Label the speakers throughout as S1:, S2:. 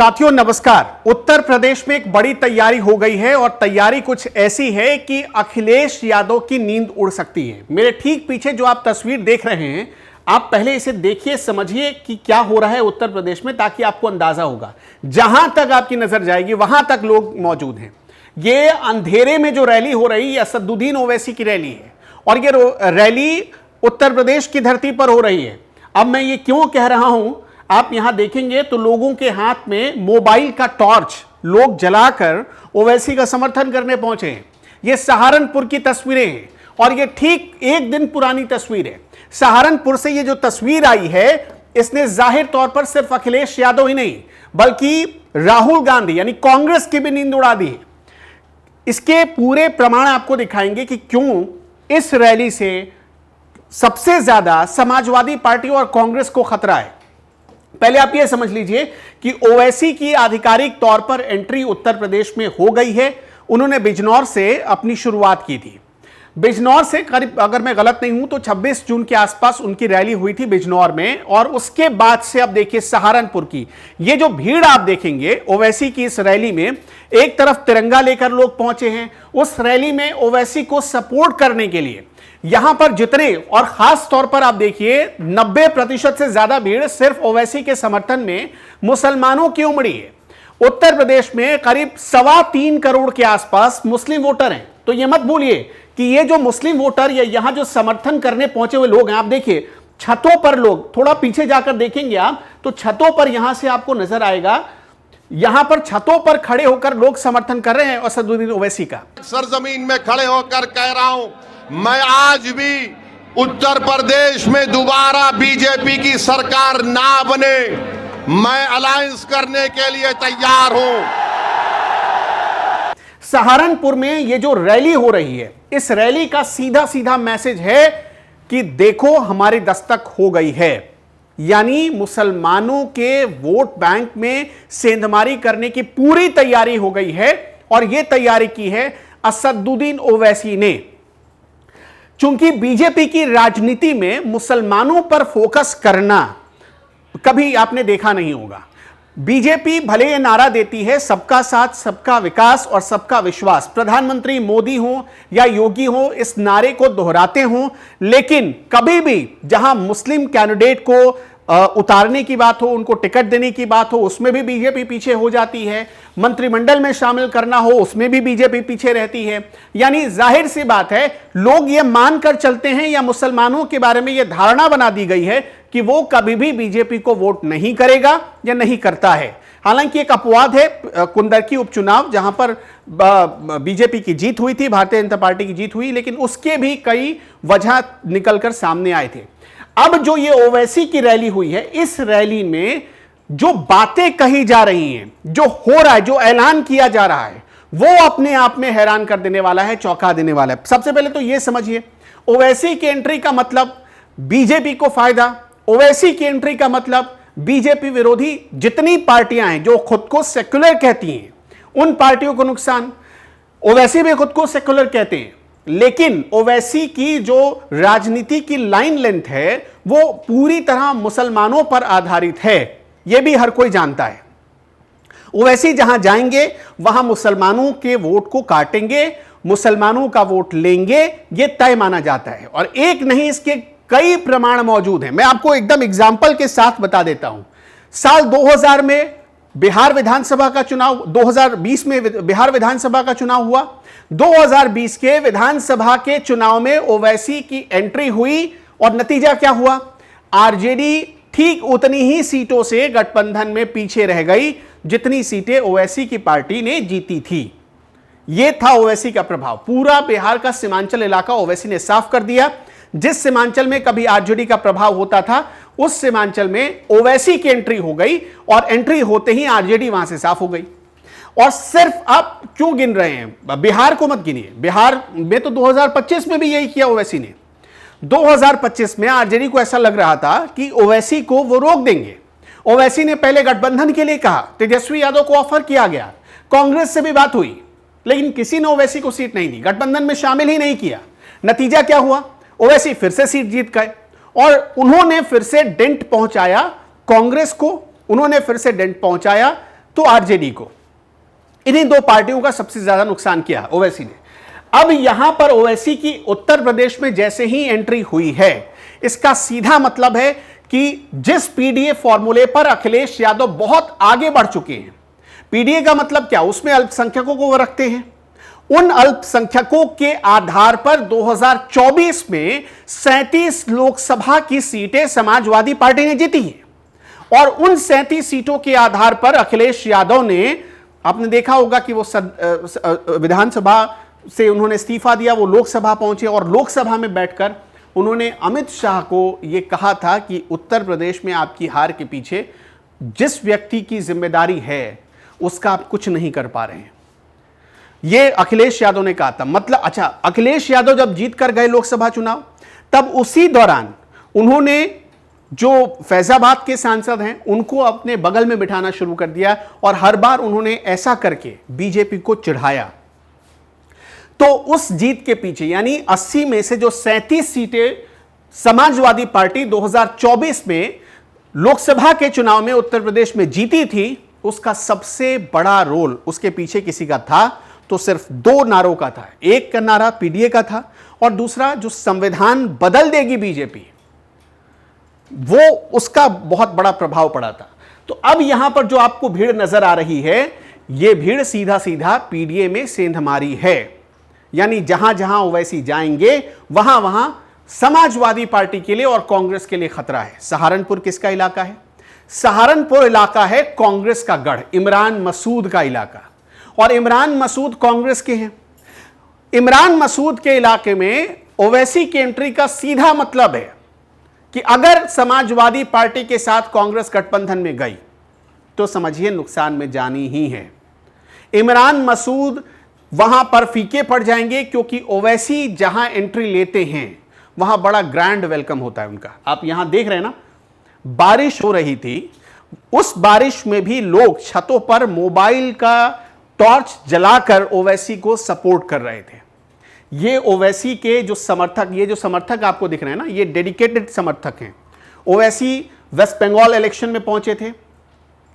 S1: साथियों नमस्कार। उत्तर प्रदेश में एक बड़ी तैयारी हो गई है और तैयारी कुछ ऐसी है कि अखिलेश यादव की नींद उड़ सकती है। मेरे ठीक पीछे जो आप तस्वीर देख रहे हैं, आप पहले इसे देखिए, समझिए कि क्या हो रहा है उत्तर प्रदेश में, ताकि आपको अंदाजा होगा। जहां तक आपकी नजर जाएगी वहां तक लोग मौजूद हैं। ये अंधेरे में जो रैली हो रही है असदुद्दीन ओवैसी की रैली है और ये रैली उत्तर प्रदेश की धरती पर हो रही है। अब मैं ये क्यों कह रहा हूं, आप यहां देखेंगे तो लोगों के हाथ में मोबाइल का टॉर्च लोग जलाकर ओवैसी का समर्थन करने पहुंचे हैं। ये सहारनपुर की तस्वीरें हैं और ये ठीक एक दिन पुरानी तस्वीर है। सहारनपुर से ये जो तस्वीर आई है, इसने जाहिर तौर पर सिर्फ अखिलेश यादव ही नहीं बल्कि राहुल गांधी यानी कांग्रेस की भी नींद उड़ा दी है। इसके पूरे प्रमाण आपको दिखाएंगे कि क्यों इस रैली से सबसे ज्यादा समाजवादी पार्टी और कांग्रेस को खतरा है। पहले आप यह समझ लीजिए कि ओवैसी की आधिकारिक तौर पर एंट्री उत्तर प्रदेश में हो गई है। उन्होंने बिजनौर से अपनी शुरुआत की थी। बिजनौर से करीब, अगर मैं गलत नहीं हूं तो 26 जून के आसपास उनकी रैली हुई थी बिजनौर में, और उसके बाद से अब देखिए सहारनपुर की ये जो भीड़ आप देखेंगे ओवैसी की इस रैली में, एक तरफ तिरंगा लेकर लोग पहुंचे हैं। उस रैली में ओवैसी को सपोर्ट करने के लिए यहां पर जितने, और खास तौर पर आप देखिए 90% से ज्यादा भीड़ सिर्फ ओवैसी के समर्थन में मुसलमानों की उमड़ी है। उत्तर प्रदेश में करीब 3.25 करोड़ के आसपास मुस्लिम वोटर हैं। तो यह मत भूलिए कि ये जो मुस्लिम वोटर या यहां जो समर्थन करने पहुंचे हुए लोग हैं, आप देखिए छतों पर लोग, थोड़ा पीछे जाकर देखेंगे आप तो छतों पर यहां से आपको नजर आएगा, यहां पर छतों पर खड़े होकर लोग समर्थन कर रहे हैं असदुद्दीन ओवैसी का।
S2: सरजमीन में खड़े होकर कह रहा हूं, मैं आज भी उत्तर प्रदेश में दोबारा बीजेपी की सरकार ना बने, मैं अलायंस करने के लिए तैयार हूं।
S1: सहारनपुर में ये जो रैली हो रही है, इस रैली का सीधा सीधा मैसेज है कि देखो हमारी दस्तक हो गई है। यानी मुसलमानों के वोट बैंक में सेंधमारी करने की पूरी तैयारी हो गई है और यह तैयारी की है असदुद्दीन ओवैसी ने। चूंकि बीजेपी की राजनीति में मुसलमानों पर फोकस करना कभी आपने देखा नहीं होगा। बीजेपी भले ये नारा देती है सबका साथ, सबका विकास और सबका विश्वास, प्रधानमंत्री मोदी हो या योगी हो इस नारे को दोहराते हो, लेकिन कभी भी जहां मुस्लिम कैंडिडेट को उतारने की बात हो, उनको टिकट देने की बात हो, उसमें भी बीजेपी पीछे हो जाती है। मंत्रिमंडल में शामिल करना हो, उसमें भी बीजेपी पीछे रहती है। यानी जाहिर सी बात है, लोग ये मानकर चलते हैं या मुसलमानों के बारे में यह धारणा बना दी गई है कि वो कभी भी बीजेपी को वोट नहीं करेगा या नहीं करता है। हालांकि एक अपवाद है कुंदरकी उपचुनाव, जहां पर बीजेपी की जीत हुई थी, भारतीय जनता पार्टी की जीत हुई, लेकिन उसके भी कई वजह निकलकर सामने आए थे। अब जो ये ओवैसी की रैली हुई है, इस रैली में जो बातें कही जा रही हैं, जो हो रहा है, जो ऐलान किया जा रहा है, वो अपने आप में हैरान कर देने वाला है, चौंका देने वाला है। सबसे पहले तो यह समझिए, ओवैसी की एंट्री का मतलब बीजेपी को फायदा, ओवैसी की एंट्री का मतलब बीजेपी विरोधी जितनी पार्टियां हैं जो खुद को सेक्युलर कहती हैं, उन पार्टियों को नुकसान। ओवैसी भी खुद को सेक्युलर कहते हैं, लेकिन ओवैसी की जो राजनीति की लाइन लेंथ है वो पूरी तरह मुसलमानों पर आधारित है, यह भी हर कोई जानता है। ओवैसी जहां जाएंगे वहां मुसलमानों के वोट को काटेंगे, मुसलमानों का वोट लेंगे, यह तय माना जाता है। और एक नहीं, इसके कई प्रमाण मौजूद हैं। मैं आपको एकदम एग्जाम्पल के साथ बता देता हूं। साल 2000 में बिहार विधानसभा का चुनाव, 2020 में बिहार विधानसभा का चुनाव हुआ। 2020 के विधानसभा के चुनाव में ओवैसी की एंट्री हुई और नतीजा क्या हुआ? आरजेडी ठीक उतनी ही सीटों से गठबंधन में पीछे रह गई जितनी सीटें ओवैसी की पार्टी ने जीती थी। यह था ओवैसी का प्रभाव। पूरा बिहार का सीमांचल इलाका ओवैसी ने साफ कर दिया। जिस सीमांचल में कभी आरजेडी का प्रभाव होता था, उस सीमांचल में ओवैसी की एंट्री हो गई और एंट्री होते ही आरजेडी वहां से साफ हो गई। और सिर्फ आप क्यों गिन रहे हैं, बिहार को मत गिनिए। बिहार में तो 2025 में भी यही किया ओवैसी ने। 2025 में आरजेडी को ऐसा लग रहा था कि ओवैसी को वो रोक देंगे। ओवैसी ने पहले गठबंधन के लिए कहा, तेजस्वी यादव को ऑफर किया गया, कांग्रेस से भी बात हुई, लेकिन किसी ने ओवैसी को सीट नहीं दी, गठबंधन में शामिल ही नहीं किया। नतीजा क्या हुआ? ओवैसी फिर से सीट जीत गए और उन्होंने फिर से डेंट पहुंचाया कांग्रेस को, उन्होंने फिर से डेंट पहुंचाया तो आरजेडी को। इन्हीं दो पार्टियों का सबसे ज्यादा नुकसान किया ओवैसी ने। अब यहां पर ओवैसी की उत्तर प्रदेश में जैसे ही एंट्री हुई है, इसका सीधा मतलब है कि जिस पीडीए फॉर्मूले पर अखिलेश यादव बहुत आगे बढ़ चुके हैं, पीडीए का मतलब क्या, उसमें अल्पसंख्यकों को वो रखते हैं, उन अल्पसंख्यकों के आधार पर 2024 में 37 लोकसभा की सीटें समाजवादी पार्टी ने जीती हैं और उन 37 सीटों के आधार पर अखिलेश यादव ने, आपने देखा होगा कि वो विधानसभा से उन्होंने इस्तीफा दिया, वो लोकसभा पहुंचे और लोकसभा में बैठकर उन्होंने अमित शाह को यह कहा था कि उत्तर प्रदेश में आपकी हार के पीछे जिस व्यक्ति की जिम्मेदारी है उसका आप कुछ नहीं कर पा रहे हैं। यह अखिलेश यादव ने कहा था। मतलब अच्छा, अखिलेश यादव जब जीत कर गए लोकसभा चुनाव, तब उसी दौरान उन्होंने जो फैजाबाद के सांसद हैं उनको अपने बगल में बिठाना शुरू कर दिया और हर बार उन्होंने ऐसा करके बीजेपी को चिढ़ाया। तो उस जीत के पीछे यानी 80 में से जो 37 सीटें समाजवादी पार्टी 2024 में लोकसभा के चुनाव में उत्तर प्रदेश में जीती थी, उसका सबसे बड़ा रोल उसके पीछे किसी का था तो सिर्फ दो नारों का था। एक का नारा पीडीए का था और दूसरा जो संविधान बदल देगी बीजेपी, वो उसका बहुत बड़ा प्रभाव पड़ा था। तो अब यहां पर जो आपको भीड़ नजर आ रही है, यह भीड़ सीधा सीधा पीडीए में सेंधमारी है। यानी जहां जहां ओवैसी जाएंगे वहां वहां समाजवादी पार्टी के लिए और कांग्रेस के लिए खतरा है। सहारनपुर किसका इलाका है? सहारनपुर इलाका है कांग्रेस का गढ़, इमरान मसूद का इलाका, और इमरान मसूद कांग्रेस के हैं। इमरान मसूद के इलाके में ओवैसी की एंट्री का सीधा मतलब है कि अगर समाजवादी पार्टी के साथ कांग्रेस गठबंधन में गई तो समझिए नुकसान में जानी ही है। इमरान मसूद वहां पर फीके पड़ जाएंगे क्योंकि ओवैसी जहां एंट्री लेते हैं वहां बड़ा ग्रैंड वेलकम होता है उनका। आप यहां देख रहे हैं ना, बारिश हो रही थी, उस बारिश में भी लोग छतों पर मोबाइल का टॉर्च जलाकर ओवैसी को सपोर्ट कर रहे थे। ये ओवैसी के जो समर्थक, ये जो समर्थक आपको दिख रहे हैं ना, ये डेडिकेटेड समर्थक हैं। ओवैसी वेस्ट बंगाल इलेक्शन में पहुंचे थे,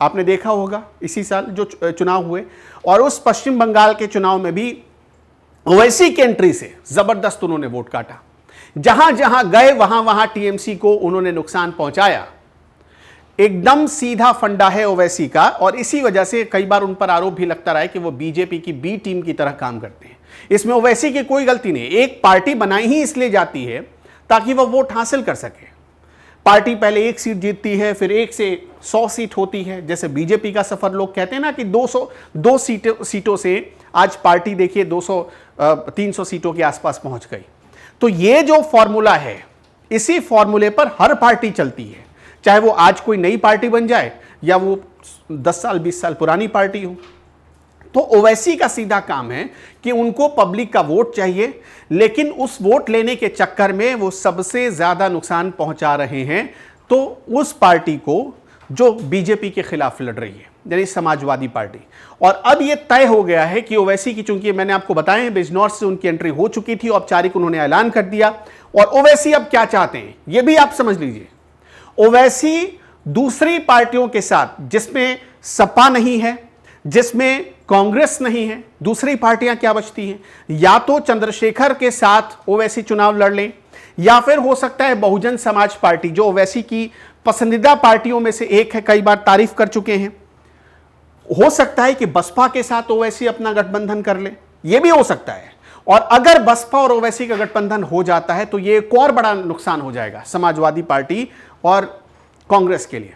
S1: आपने देखा होगा इसी साल जो चुनाव हुए, और उस पश्चिम बंगाल के चुनाव में भी ओवैसी की एंट्री से जबरदस्त उन्होंने वोट काटा। जहां जहां गए वहां वहां टीएमसी को उन्होंने नुकसान पहुंचाया। एकदम सीधा फंडा है ओवैसी का, और इसी वजह से कई बार उन पर आरोप भी लगता रहा है कि वो बीजेपी की बी टीम की तरह काम करते हैं। इसमें ओवैसी की कोई गलती नहीं। एक पार्टी बनाई ही इसलिए जाती है ताकि वह वोट हासिल कर सके। पार्टी पहले एक सीट जीतती है, फिर 1 से 100 सीट होती है। जैसे बीजेपी का सफर लोग कहते हैं ना कि 202 सीटों से आज पार्टी देखिए 200-300 सीटों के आसपास पहुंच गई। तो ये जो फॉर्मूला है, इसी फॉर्मूले पर हर पार्टी चलती है, चाहे वो आज कोई नई पार्टी बन जाए या वो 10 साल 20 साल पुरानी पार्टी हो। तो ओवैसी का सीधा काम है कि उनको पब्लिक का वोट चाहिए, लेकिन उस वोट लेने के चक्कर में वो सबसे ज्यादा नुकसान पहुंचा रहे हैं तो उस पार्टी को जो बीजेपी के खिलाफ लड़ रही है, यानी समाजवादी पार्टी। और अब यह तय हो गया है कि ओवैसी की, चूंकि मैंने आपको बताया है बिजनौर से उनकी एंट्री हो चुकी थी, औपचारिक उन्होंने ऐलान कर दिया। और ओवैसी अब क्या चाहते हैं यह भी आप समझ लीजिए। ओवैसी दूसरी पार्टियों के साथ, जिसमें सपा नहीं है, जिसमें कांग्रेस नहीं है, दूसरी पार्टियां क्या बचती हैं? या तो चंद्रशेखर के साथ ओवैसी चुनाव लड़ लें, या फिर हो सकता है बहुजन समाज पार्टी, जो ओवैसी की पसंदीदा पार्टियों में से एक है, कई बार तारीफ कर चुके हैं। हो सकता है कि बसपा के साथ ओवैसी अपना गठबंधन कर ले, यह भी हो सकता है। और अगर बसपा और ओवैसी का गठबंधन हो जाता है तो यह एक और बड़ा नुकसान हो जाएगा समाजवादी पार्टी और कांग्रेस के लिए।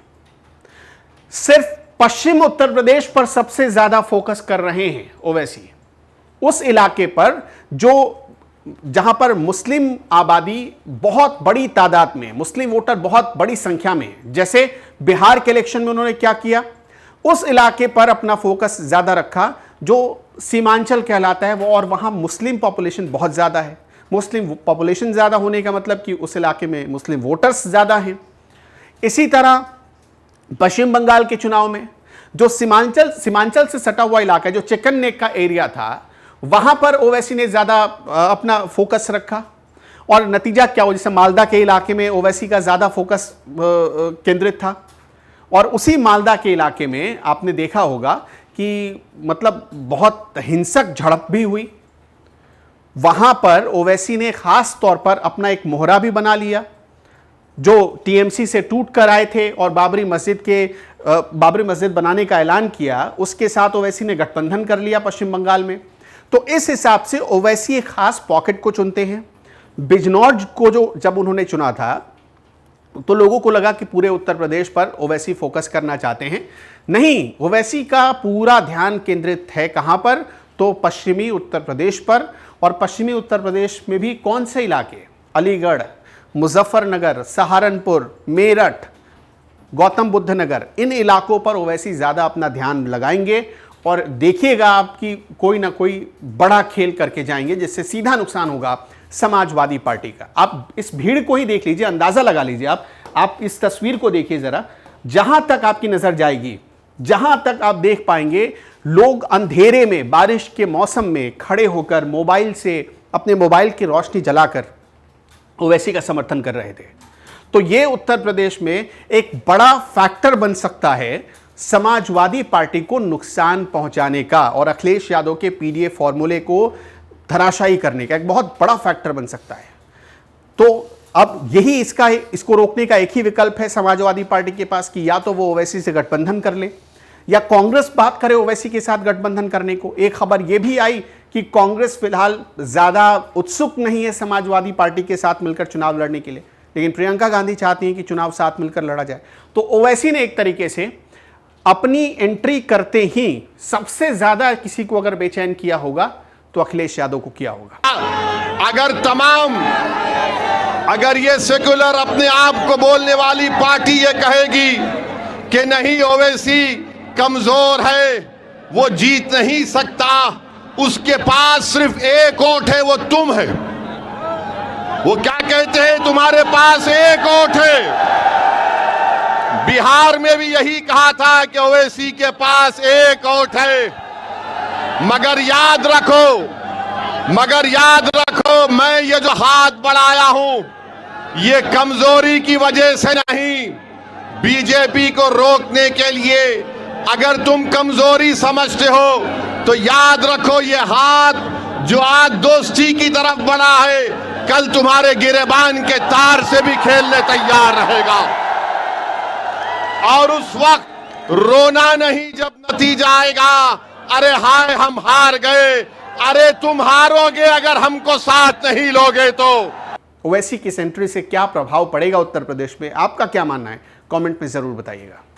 S1: सिर्फ पश्चिम उत्तर प्रदेश पर सबसे ज्यादा फोकस कर रहे हैं ओवैसी, उस इलाके पर जहां पर मुस्लिम आबादी बहुत बड़ी तादाद में, मुस्लिम वोटर बहुत बड़ी संख्या में, जैसे बिहार के इलेक्शन में उन्होंने क्या किया, उस इलाके पर अपना फोकस ज्यादा रखा जो सीमांचल कहलाता है वो, और वहां मुस्लिम पॉपुलेशन बहुत ज्यादा है। मुस्लिम पॉपुलेशन ज्यादा होने का मतलब कि उस इलाके में मुस्लिम वोटर्स ज्यादा हैं। इसी तरह पश्चिम बंगाल के चुनाव में जो सीमांचल से सटा हुआ इलाका है, जो चिकन नेक का एरिया था, वहां पर ओवैसी ने ज्यादा अपना फोकस रखा। और नतीजा क्या हो, जैसे मालदा के इलाके में ओवैसी का ज्यादा फोकस केंद्रित था, और उसी मालदा के इलाके में आपने देखा होगा कि मतलब बहुत हिंसक झड़प भी हुई। वहां पर ओवैसी ने खास तौर पर अपना एक मोहरा भी बना लिया, जो टीएमसी से टूट कर आए थे और बाबरी मस्जिद बनाने का ऐलान किया, उसके साथ ओवैसी ने गठबंधन कर लिया पश्चिम बंगाल में। तो इस हिसाब से ओवैसी एक खास पॉकेट को चुनते हैं। बिजनौर को जब उन्होंने चुना था तो लोगों को लगा कि पूरे उत्तर प्रदेश पर ओवैसी फोकस करना चाहते हैं। नहीं, ओवैसी का पूरा ध्यान केंद्रित है कहां पर, तो पश्चिमी उत्तर प्रदेश पर। और पश्चिमी उत्तर प्रदेश में भी कौन से इलाके, अलीगढ़, मुजफ्फरनगर, सहारनपुर, मेरठ, गौतम बुद्ध नगर, इन इलाकों पर ओवैसी ज्यादा अपना ध्यान लगाएंगे और देखिएगा आपकी कोई ना कोई बड़ा खेल करके जाएंगे, जिससे सीधा नुकसान होगा समाजवादी पार्टी का। आप इस भीड़ को ही देख लीजिए, अंदाजा लगा लीजिए। आप इस तस्वीर को देखिए जरा, जहां तक आपकी नजर जाएगी, जहां तक आप देख पाएंगे, लोग अंधेरे में बारिश के मौसम में खड़े होकर मोबाइल से अपने मोबाइल की रोशनी जलाकर ओवैसी का समर्थन कर रहे थे। तो यह उत्तर प्रदेश में एक बड़ा फैक्टर बन सकता है समाजवादी पार्टी को नुकसान पहुंचाने का और अखिलेश यादव के पीडीए फॉर्मूले को धराशायी करने का एक बहुत बड़ा फैक्टर बन सकता है। तो अब यही इसको रोकने का एक ही विकल्प है समाजवादी पार्टी के पास कि या तो वो ओवैसी से गठबंधन कर ले या कांग्रेस बात करे ओवैसी के साथ गठबंधन करने को। एक खबर यह भी आई कि कांग्रेस फिलहाल ज्यादा उत्सुक नहीं है समाजवादी पार्टी के साथ मिलकर चुनाव लड़ने के लिए, लेकिन प्रियंका गांधी चाहती हैं कि चुनाव साथ मिलकर लड़ा जाए। तो ओवैसी ने एक तरीके से अपनी एंट्री करते ही सबसे ज्यादा किसी को अगर बेचैन किया होगा तो अखिलेश यादव को किया होगा।
S2: अगर ये सेक्युलर अपने आप को बोलने वाली पार्टी ये कहेगी कि नहीं ओवैसी कमजोर है, वो जीत नहीं सकता, उसके पास सिर्फ एक वोट है, वो तुम है। वो क्या कहते हैं, तुम्हारे पास एक वोट है। बिहार में भी यही कहा था कि ओवैसी के पास एक वोट है। मगर याद रखो, मैं ये जो हाथ बढ़ाया हूं, ये कमजोरी की वजह से नहीं, बीजेपी को रोकने के लिए। अगर तुम कमजोरी समझते हो तो याद रखो, ये हाथ जो आज दोस्ती की तरफ बढ़ा है, कल तुम्हारे गिरेबान के तार से भी खेलने तैयार रहेगा। और उस वक्त रोना नहीं जब नतीजा आएगा, अरे हाय हम हार गए। अरे तुम हारोगे अगर हमको साथ नहीं लोगे तो।
S1: ओवैसी की एंट्री से क्या प्रभाव पड़ेगा उत्तर प्रदेश में, आपका क्या मानना है, कमेंट में जरूर बताइएगा।